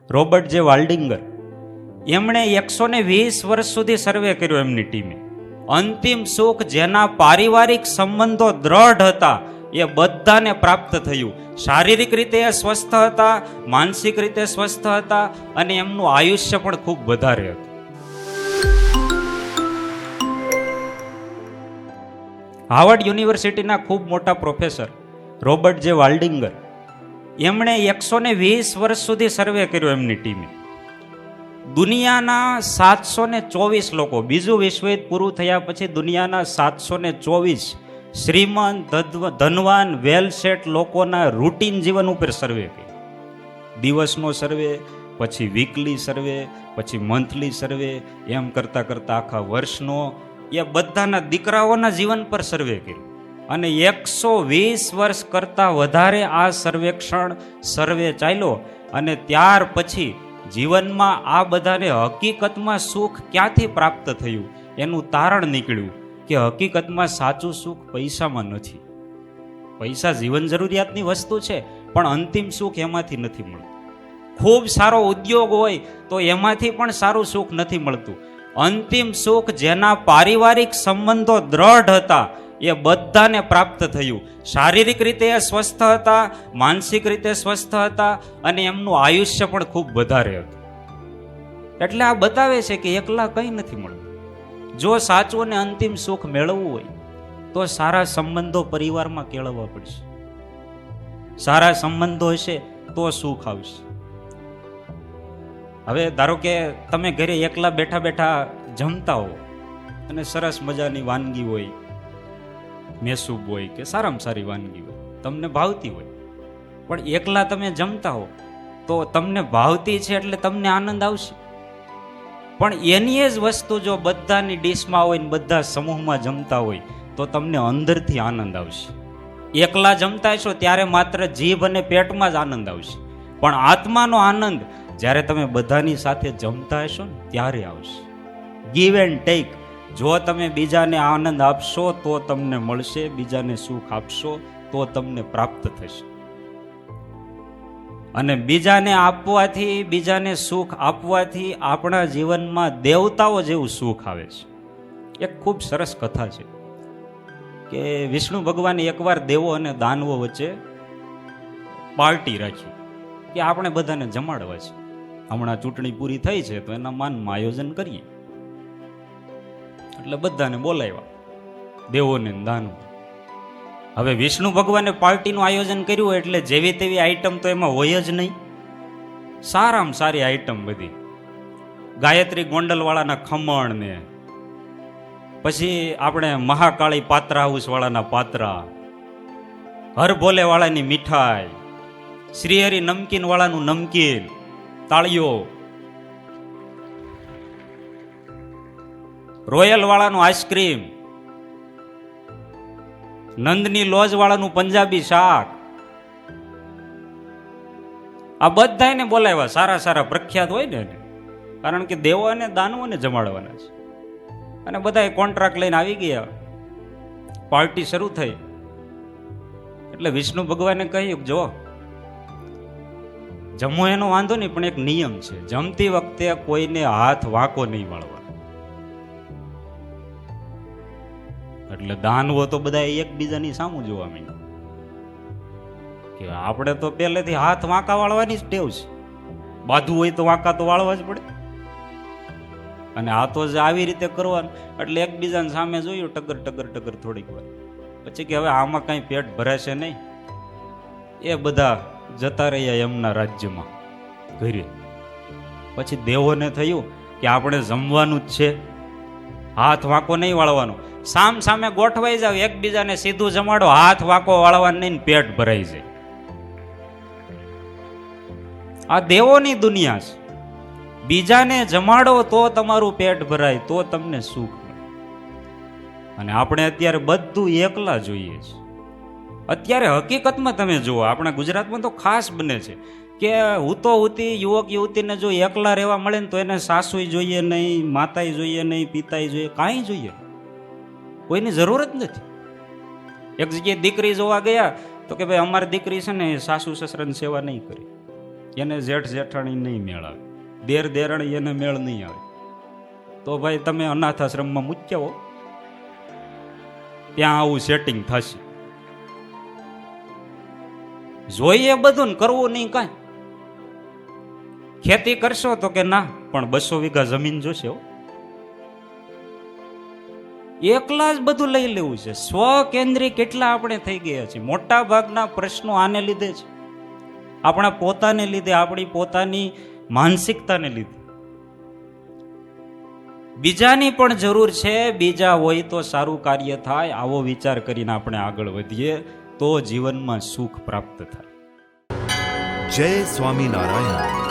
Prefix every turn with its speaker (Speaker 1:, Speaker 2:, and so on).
Speaker 1: Robert જે વાલ્ડિંગર, એમણે 120 વર્ષ સુધી સર્વે કર્યો એમની ટીમે. અંતિમ સુખ જેના પારિવારિક સંબંધો દ્રઢ હતા એ બધાને પ્રાપ્ત થયું. શારીરિક રીતે એ સ્વસ્થ હતા, માનસિક રીતે સ્વસ્થ હતા અને એમનું આયુષ્ય પણ ખૂબ વધારે હતું. હાર્વર્ડ યુનિવર્સિટીના ખૂબ મોટા પ્રોફેસર રોબર્ટ જે વાલ્ડિંગર, એમણે 120 વર્ષ સુધી સર્વે કર્યો એમની ટીમે. દુનિયાના 724 લોકો, બીજું વિશ્વયુદ્ધ પૂરું થયા પછી દુનિયાના 724 શ્રીમંત, ધનવાન, વેલ સેટ લોકોના રૂટીન જીવન ઉપર સર્વે કર્યો. દિવસનો સર્વે, પછી વીકલી સર્વે, પછી મંથલી સર્વે, એમ કરતા કરતા આખા વર્ષનો, એ બધાના દીકરાઓના જીવન પર સર્વે કર્યો. અને 120 વર્ષ કરતાં વધારે આ સર્વે ચાલ્યો. અને ત્યાર પછી જીવનમાં આ બધાને હકીકતમાં સુખ ક્યાંથી પ્રાપ્ત થયું એનું તારણ નીકળ્યું કે હકીકતમાં સાચું સુખ પૈસામાં નથી. પૈસા જીવન જરૂરિયાતની વસ્તુ છે, પણ અંતિમ સુખ એમાંથી નથી મળતું. ખૂબ સારો ઉદ્યોગ હોય તો એમાંથી પણ સારું સુખ નથી મળતું. અંતિમ સુખ જેના પારિવારિક સંબંધો દ્રઢ હતા એ બધાને પ્રાપ્ત થયું. શારીરિક રીતે એ સ્વસ્થ હતા, માનસિક રીતે સ્વસ્થ હતા અને એમનું આયુષ્ય પણ ખૂબ વધારે હતું. એટલે આ બતાવે છે કે એકલા કંઈ નથી મળતું. જો સાચું અને અંતિમ સુખ મેળવવું હોય તો સારા સંબંધો પરિવારમાં કેળવવા પડશે. સારા સંબંધો હશે તો સુખ આવશે. હવે ધારો કે તમે ઘરે એકલા બેઠા બેઠા જમતા હો અને સરસ મજાની વાનગી હોય, મેસૂબ હોય કે સારામાં સારી વાનગી હોય, તમને ભાવતી હોય, પણ એકલા તમે જમતા હો તો તમને ભાવતી છે એટલે તમને આનંદ આવશે. પણ એની જ વસ્તુ જો બધાની ડીશમાં હોય ને બધા સમૂહમાં જમતા હોય તો તમને અંદરથી આનંદ આવશે. એકલા જમતા હશો ત્યારે માત્ર જીભ અને પેટમાં જ આનંદ આવશે, પણ આત્માનો આનંદ જ્યારે તમે બધાની સાથે જમતા હશો ને ત્યારે આવશે. Give and take. જો તમે બીજાને આનંદ આપશો તો તમને મળશે, બીજાને સુખ આપશો તો તમને પ્રાપ્ત થશે. અને બીજાને આપવાથી, બીજાને સુખ આપવાથી આપણા જીવનમાં દેવતાઓ જેવું સુખ આવે છે. એક ખૂબ સરસ કથા છે કે વિષ્ણુ ભગવાને એકવાર દેવો અને દાનવો વચ્ચે પાર્ટી રાખી કે આપણે બધાને જમાડવા છે. હમણાં ચૂંટણી પૂરી થઈ છે તો એના માનમાં આયોજન કરીએ. એટલે બધાને બોલાવ્યા, દેવોને દાનવો. હવે વિષ્ણુ ભગવાને પાર્ટીનું આયોજન કર્યું એટલે જેવી તેવી આઈટમ તો એમાં હોય જ નહીં. સારામાં સારી આઈટમ બધી. ગાયત્રી ગોંડલવાળાના ખમણ ને પછી આપણે મહાકાળી પાત્રા હાઉસ વાળાના પાત્રા, હરભોલે વાળાની મીઠાઈ, શ્રીહરિ નમકીન વાળાનું નમકીન, તાળીઓ, રોયલ વાળાનું આઈસ્ક્રીમ, નંદની લોજ વાળાનું પંજાબી શાક. આ બધાને બોલાવ્યા, સારા સારા પ્રખ્યાત હોય ને, કારણ કે દેવો અને દાનવોને જમાડવાના છે. અને બધાએ કોન્ટ્રાક્ટ લઈને આવી ગયા. પાર્ટી શરૂ થઈ એટલે વિષ્ણુ ભગવાને કહ્યું, જો જમો એનો વાંધો નહીં, પણ એક નિયમ છે, જમતી વખતે કોઈને હાથ વાંકો નહીં વાળવાનો. એટલે દાનવો તો બધા એકબીજાની સામું જોવા માંડ્યા કે આપણે તો પહેલેથી હાથ વાંકા વાળવાની જ ટેવ છે. બાધું હોય તો વાંકા તો વાળવા જ પડે. અને આ તો જ આવી રીતે કરવાનું. એટલે એકબીજાની સામે જોયું, ટગર ટગર ટગર થોડીક વાર પછી કે હવે આમાં કઈ પેટ ભરાશે નહીં. એ બધા જતા રહ્યા એમના રાજ્યમાં ઘરે. પછી દેવોને થયું કે આપણે જમવાનું જ છે, હાથ વાંકો નહીં વાળવાનો. સામ સામે ગોઠવાઈ જાવ, એકબીજાને સીધું જમાડો, હાથ વાંકો વાળવાનું નહીં, પેટ ભરાઈ જાય. આ દેવોની દુનિયા છે. બીજાને જમાડો તો તમારું પેટ ભરાય, તો તમને સુખ મળે. અને આપણે અત્યારે બધું એકલા જોઈએ છે. અત્યારે હકીકતમાં તમે જુઓ, આપણા ગુજરાતમાં તો ખાસ બને છે કે હુતી યુવક યુવતીને જો એકલા રહેવા મળે ને તો એને સાસુય જોઈએ નહીં, માતાય જોઈએ નહીં, પિતાય જોઈએ, કાંઈ જોઈએ, કોઈની જરૂર જ નથી. એક જગ્યાએ દીકરી જોવા ગયા તો કે ભાઈ અમારી દીકરી છે ને સાસુ સસરાની સેવા નહીં કરી. એને જેઠ જેઠાણી નહીં મેળ આવે, દેર દેરાણી એને મેળ નહીં આવે, તો ભાઈ તમે અનાથ આશ્રમમાં મૂક્યા હો, ત્યાં આવું સેટિંગ થશે. જોઈએ બધું ને કરવું નહીં કાંઈ. ખેતી કરશો તો કે ના, પણ 200 વીઘા જમીન જોશે હો. એકલા જ બધું લઈ લેવું છે. સ્વકેન્દ્રી કેટલા આપણે થઈ ગયા છીએ. મોટા ભાગના પ્રશ્નો આને લીધે છે, આપણા પોતાને લીધે, આપણી પોતાની માનસિકતાને લીધે. બીજાની પણ જરૂર છે, બીજા હોય તો સારું કાર્ય થાય, આવો વિચાર કરીને આપણે આગળ વધીએ તો જીવનમાં સુખ પ્રાપ્ત થાય.
Speaker 2: જય સ્વામિનારાયણ.